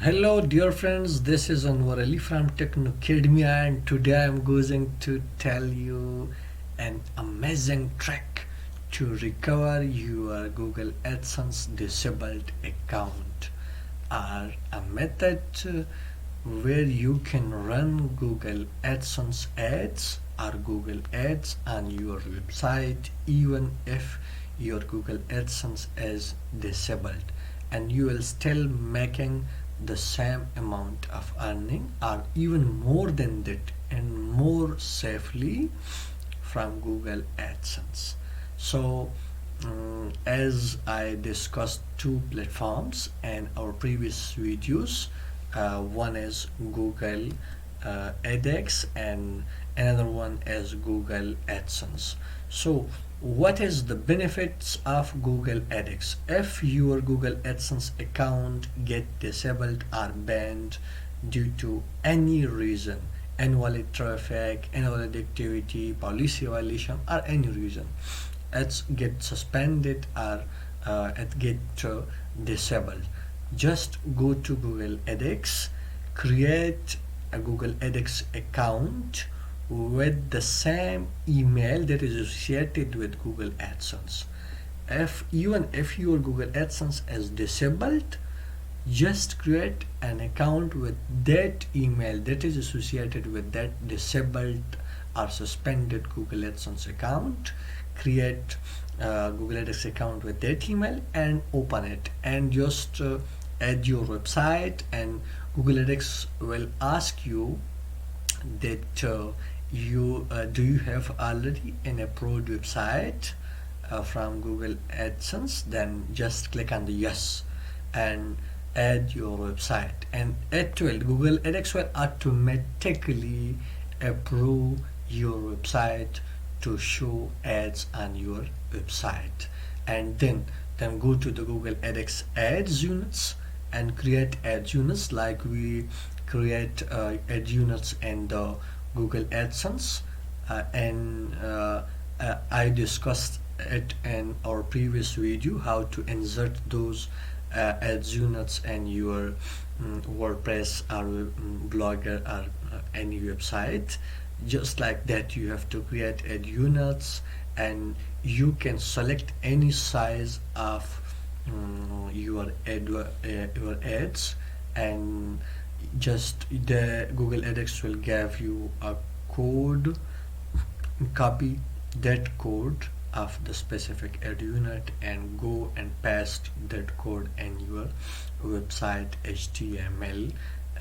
Hello, dear friends. This is Anwar Ali from Technocademia, and today I'm going to tell you an amazing trick to recover your Google AdSense disabled account, or a method where you can run Google AdSense ads or Google ads on your website even if your Google AdSense is disabled, and you will still making the same amount of earning or even more than that and more safely from Google AdSense. So, as I discussed two platforms in our previous videos, one is Google edX and another one is Google AdSense. So, what is the benefits of Google edX? If your Google AdSense account get disabled or banned due to any reason, invalid traffic, invalid activity, policy violation, or any reason, it get suspended or it get disabled, just go to Google edX, create a Google edX account with the same email that is associated with Google AdSense. If even if your Google AdSense is disabled, just create an account with that email that is associated with that disabled or suspended Google AdSense account. Create Google AdSense account with that email and open it, and just add your website, and Google AdSense will ask you that you do you have already an approved website from Google AdSense. Then just click on the yes and add your website, and it will Google AdSense will automatically approve your website to show ads on your website. And then go to the Google AdSense ads units and create ad units like we create ad units in the Google AdSense, and I discussed it in our previous video how to insert those ads units in your WordPress or Blogger or any website. Just like that, you have to create ad units, and you can select any size of your ads, and just the Google AdX will give you a code. Copy that code of the specific ad unit and go and paste that code in your website HTML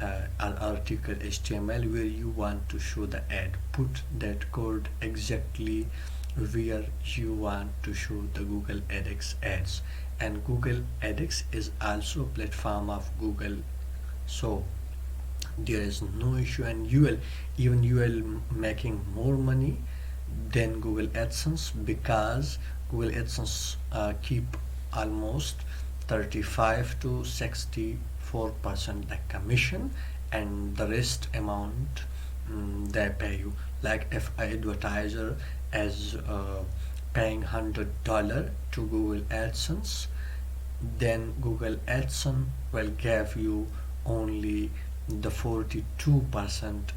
or article HTML where you want to show the ad. Put that code exactly where you want to show the Google AdX ads. And Google AdX is also a platform of Google, so there is no issue, and you will making more money than Google AdSense, because Google AdSense keep almost 35 to 64% the commission, and the rest amount they pay you. Like if an advertiser is paying $100 to Google AdSense, then Google AdSense will give you only the 42%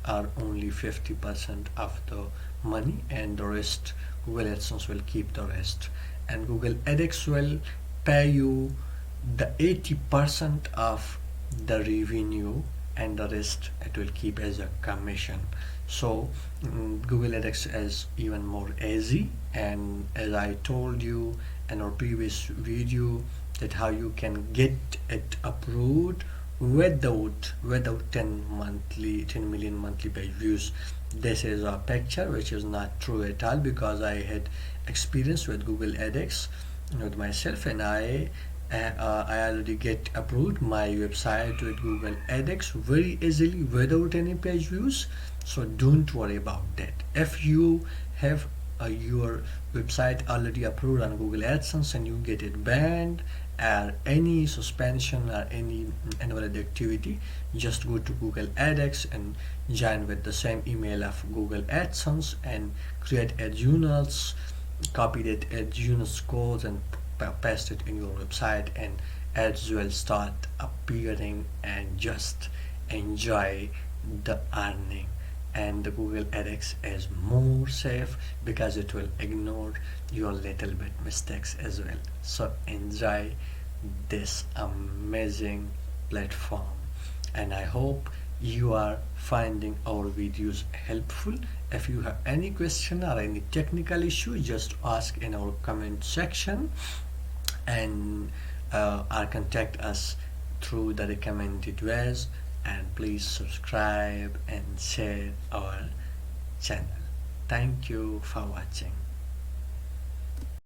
or only 50% of the money, and the rest Google AdSense will keep the rest, and Google AdX will pay you the 80% of the revenue, and the rest it will keep as a commission. So Google AdX is even more easy, and as I told you in our previous video that how you can get it approved without 10 million monthly page views. This is a picture which is not true at all, because I had experience with Google AdX with myself, and I already get approved my website with Google AdX very easily without any page views. So don't worry about that. If you have your website already approved on Google AdSense and you get it banned or any suspension or any invalid activity, just go to Google AdX and join with the same email of Google AdSense and create ad units, copy that ad units code and paste it in your website, and ads will start appearing, and just enjoy the earning. And the Google AdX is more safe because it will ignore your little bit mistakes as well. So enjoy this amazing platform, and I hope you are finding our videos helpful. If you have any question or any technical issue, just ask in our comment section, and or contact us through the recommended ways. And please subscribe and share our channel. Thank you for watching.